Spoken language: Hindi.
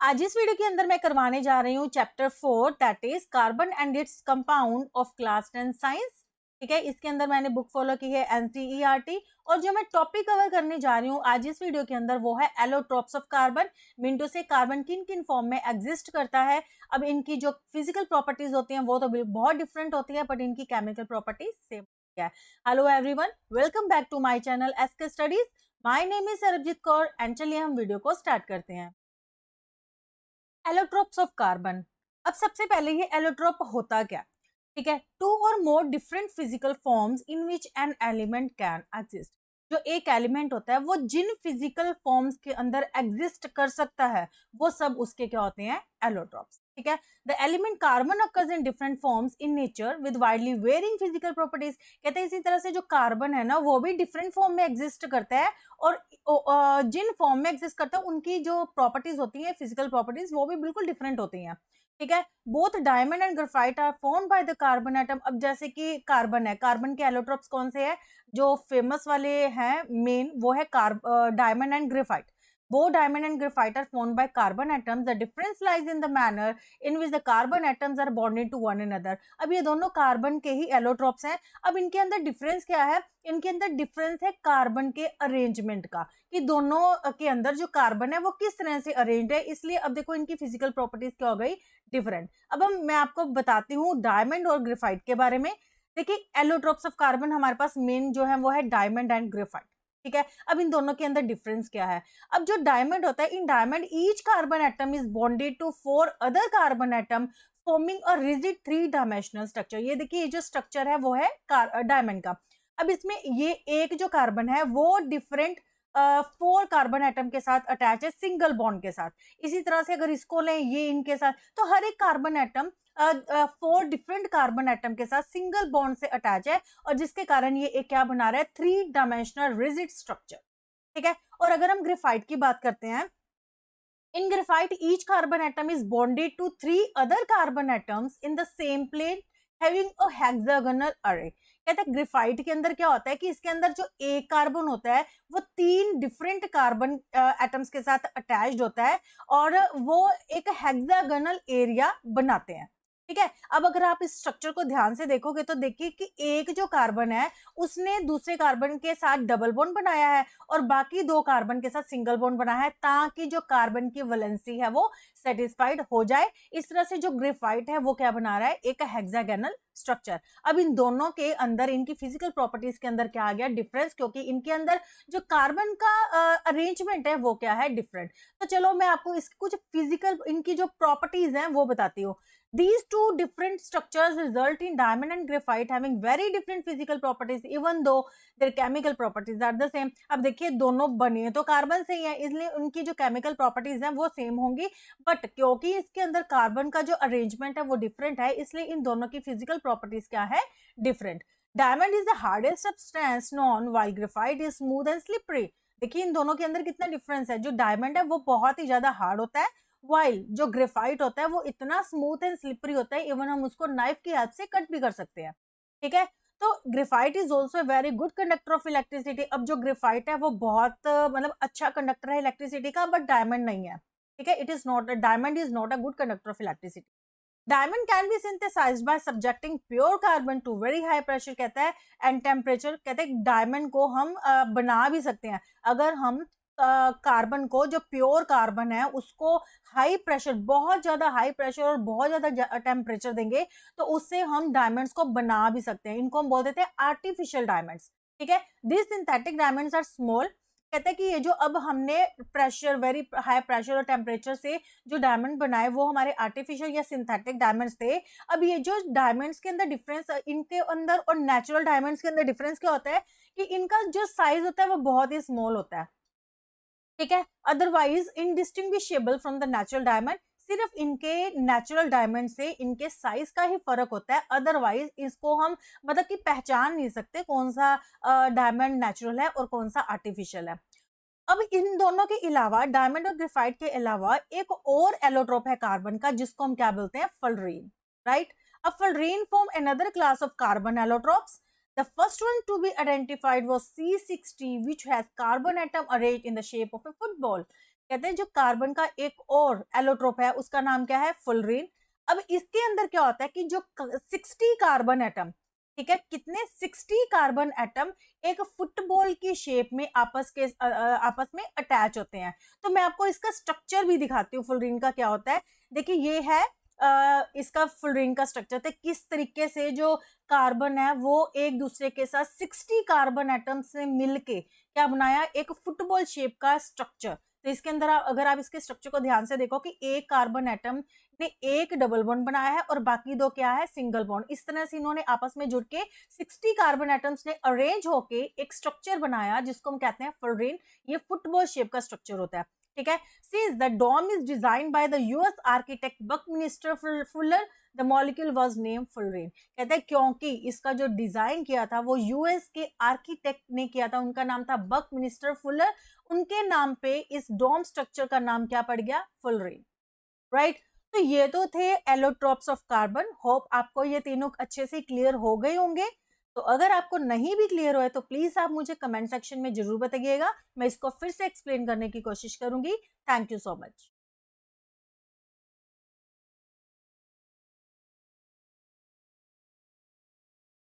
आज इस वीडियो के अंदर मैं करवाने जा रही हूँ chapter 4 that is carbon and its compound of class 10 science. ठीक है, इसके अंदर मैंने बुक फॉलो की है एनसीईआरटी और जो मैं टॉपिक कवर करने जा रही हूँ आज इस वीडियो के अंदर वो है एलोट्रोप्स ऑफ कार्बन। मिनटो से कार्बन किन किन फॉर्म में एग्जिस्ट करता है। अब इनकी जो फिजिकल प्रॉपर्टीज होती हैं वो तो बहुत डिफरेंट होती है बट इनकी केमिकल प्रॉपर्टीज सेम है। Hello everyone, welcome back to my channel SK studies. My name is Sarabjit Kaur and चलिए हम वीडियो को स्टार्ट करते हैं। Allotropes of carbon. अब सबसे पहले ये एलोट्रोप होता क्या? ठीक है, टू और more different physical forms in which an element can exist. जो एक एलिमेंट होता है वो जिन फिजिकल फॉर्म्स के अंदर एग्जिस्ट कर सकता है वो सब उसके क्या होते हैं? एलोट्रोप्स। ठीक है, the element carbon occurs in different forms in nature with widely varying physical properties. कहते हैं इसी तरह से जो कार्बन है ना वो भी डिफरेंट फॉर्म में एग्जिस्ट करता है और जिन फॉर्म में एग्जिस्ट करता है उनकी जो प्रॉपर्टीज होती है फिजिकल प्रॉपर्टीज वो भी बिल्कुल डिफरेंट होती हैं। ठीक है, both diamond and graphite are formed by the carbon atom. अब जैसे कि कार्बन है, कार्बन के एलोट्रोप्स कौन से हैं? जो फेमस वाले हैं मेन वो है diamond and graphite. Both diamond and graphite are formed by carbon atoms. The difference lies in the manner in which the carbon atoms are bonded to one another. अब ये दोनों कार्बन के ही एलोट्रोप्स हैं। अब इनके अंदर डिफरेंस क्या है? इनके अंदर डिफरेंस है कार्बन के अरेंजमेंट का, कि दोनों के अंदर जो कार्बन है वो किस तरह से अरेंज्ड है। इसलिए अब देखो इनकी फिजिकल प्रॉपर्टीज क्या हो गई? डिफरेंट। अब मैं आपको बताती हूँ डायमंड और ग्रेफाइट के बारे में। देखिए, एलोट्रोप्स ऑफ कार्बन हमारे पास मेन जो है वो है डायमंड एंड ग्रेफाइट। ठीक है, अब इन दोनों के अंदर डिफरेंस क्या है? अब जो डायमंड होता है, in diamond each carbon atom is bonded to 4 other carbon atom forming a rigid 3 dimensional structure. ये देखिए ये जो स्ट्रक्चर है वो है डायमंड का। अब इसमें ये एक जो कार्बन है वो डिफरेंट 4 कार्बन एटम के साथ अटैच है सिंगल बॉन्ड के साथ। इसी तरह से अगर इसको लें ये इनके साथ, तो हर एक carbon atom 4 different carbon atom के साथ सिंगल बॉन्ड से अटैच है और जिसके कारण ये एक क्या बना रहा है? 3 डायमेंशनल रिजिड स्ट्रक्चर। ठीक है, और अगर हम ग्रेफाइट की बात करते हैं, in graphite each carbon atom is bonded to 3 other carbon atoms in the same plane having a hexagonal array. कहते हैं ग्रेफाइट के अंदर क्या होता है कि इसके अंदर जो एक कार्बन होता है वो 3 डिफरेंट कार्बन एटम्स के साथ अटैच्ड होता है और वो एक हेक्सागोनल एरिया बनाते हैं। ठीक है, अब अगर आप इस स्ट्रक्चर को ध्यान से देखोगे तो देखिए कि एक जो कार्बन है उसने दूसरे कार्बन के साथ डबल बॉन्ड बनाया है और बाकी 2 कार्बन के साथ सिंगल बॉन्ड बनाया है ताकि जो कार्बन की वैलेंसी है वो सेटिस्फाइड हो जाए। इस तरह से जो ग्रेफाइट है वो क्या बना रहा है? एक हेक्सागोनल स्ट्रक्चर। अब इन दोनों के अंदर इनकी फिजिकल प्रॉपर्टीज के अंदर क्या आ गया? डिफरेंस, क्योंकि इनके अंदर जो कार्बन का अरेंजमेंट है वो क्या है? डिफरेंट। तो चलो मैं आपको इस कुछ फिजिकल इनकी जो प्रॉपर्टीज हैं वो बताती हूँ। These two different structures result in diamond and graphite having very different physical properties even though their chemical properties are the same. अब देखिए दोनों बने तो कार्बन से ही है इसलिए उनकी जो केमिकल प्रॉपर्टीज हैं वो सेम होंगी, बट क्योंकि इसके अंदर कार्बन का जो अरेंजमेंट है वो डिफरेंट है इसलिए इन दोनों की फिजिकल प्रॉपर्टीज क्या है? Different. Diamond is the hardest substance non while graphite is smooth and slippery. देखिए इन दोनों के अंदर कितना डिफरेंस है। जो डायमंड है वो बहुत ही ज्यादा हार्ड होता है, वाइल जो ग्रेफाइट होता है वो इतना स्मूथ एंड स्लिपरी होता है इवन हम उसको नाइफ की हेल्प से कट भी कर सकते हैं। ठीक है, तो graphite is also a very good conductor of electricity. अब जो ग्रेफाइट है वो बहुत मतलब अच्छा कंडक्टर है इलेक्ट्रिसिटी का, बट डायमंड नहीं है। ठीक है, it is not, diamond is not a good conductor of electricity. Diamond can be synthesized by subjecting pure carbon to very high pressure, कहता है, एंड टेम्परेचर। कहते हैं डायमंड को हम बना भी सकते हैं अगर हम कार्बन को, जो प्योर कार्बन है उसको हाई प्रेशर, बहुत ज्यादा हाई प्रेशर और बहुत ज्यादा टेम्परेचर देंगे तो उससे हम डायमंड्स को बना भी सकते हैं। इनको हम बोल देते हैं आर्टिफिशियल डायमंड्स। ठीक है, this synthetic diamonds are small. कहते हैं कि ये जो अब हमने प्रेशर, वेरी हाई प्रेशर और टेम्परेचर से जो डायमंड बनाए वो हमारे आर्टिफिशियल या सिंथेटिक डायमंड्स थे। अब ये जो डायमंड्स के अंदर डिफरेंस, इनके अंदर और नेचुरल डायमंड्स के अंदर डिफरेंस क्या होता है कि इनका जो साइज होता है वो बहुत ही स्मॉल होता है। ठीक है, otherwise indistinguishable from the natural diamond. सिर्फ इनके नेचुरल डायमंड से इनके साइज का ही फर्क होता है, अदरवाइज इसको हम मतलब कि पहचान नहीं सकते कौन सा डायमंड नेचुरल है और कौन सा आर्टिफिशियल है। अब इन दोनों के अलावा, डायमंड और ग्रेफाइट के अलावा एक और एलोट्रोप है कार्बन का जिसको हम क्या बोलते हैं? Fullerene. Right, a fullerene form another class of carbon allotropes. The first one to be identified was C60, which has carbon atom arranged in the shape of a football. कहते हैं जो कार्बन का एक और एलोट्रोप है उसका नाम क्या है, फुलरीन। अब इसके अंदर क्या होता है कि जो 60 कार्बन एटम, ठीक है, कितने 60 कार्बन एटम एक फुटबॉल की शेप में आपस में अटैच होते हैं। तो मैं आपको इसका स्ट्रक्चर भी दिखाती हूँ फुलरीन का क्या होता है। देखिए ये है इसका फुलरीन का स्ट्रक्चर, तो किस तरीके से जो कार्बन है वो एक दूसरे के साथ 60 कार्बन एटम से मिलके क्या बनाया, एक फुटबॉल शेप का स्ट्रक्चर। तो इसके अंदर अगर आप इसके स्ट्रक्चर को ध्यान से देखो कि एक कार्बन एटम ने एक डबल बॉन्ड बनाया है और बाकी दो क्या है, सिंगल बॉन्ड। इस तरह से इन्होंने आपस में जुड़ के 60 कार्बन एटम्स ने अरेंज होके एक स्ट्रक्चर बनाया जिसको हम कहते हैं फुलरीन। ये फुटबॉल शेप का स्ट्रक्चर होता है, ठीक है। Since the dome is designed by the US architect Buckminster Fuller, the molecule was named fullerene। कहते हैं क्योंकि इसका जो डिजाइन किया था वो यूएस के आर्किटेक्ट ने किया था, उनका नाम था बकमिनिस्टर फुलर, उनके नाम पे इस डोम स्ट्रक्चर का नाम क्या पड़ गया, फुलरीन, राइट। तो ये तो थे एलोट्रोप्स ऑफ कार्बन। होप आपको ये तीनों अच्छे से क्लियर हो गए होंगे। तो अगर आपको नहीं भी क्लियर हुआ है तो प्लीज आप मुझे कमेंट सेक्शन में जरूर बताइएगा, मैं इसको फिर से एक्सप्लेन करने की कोशिश करूंगी। Thank you so much.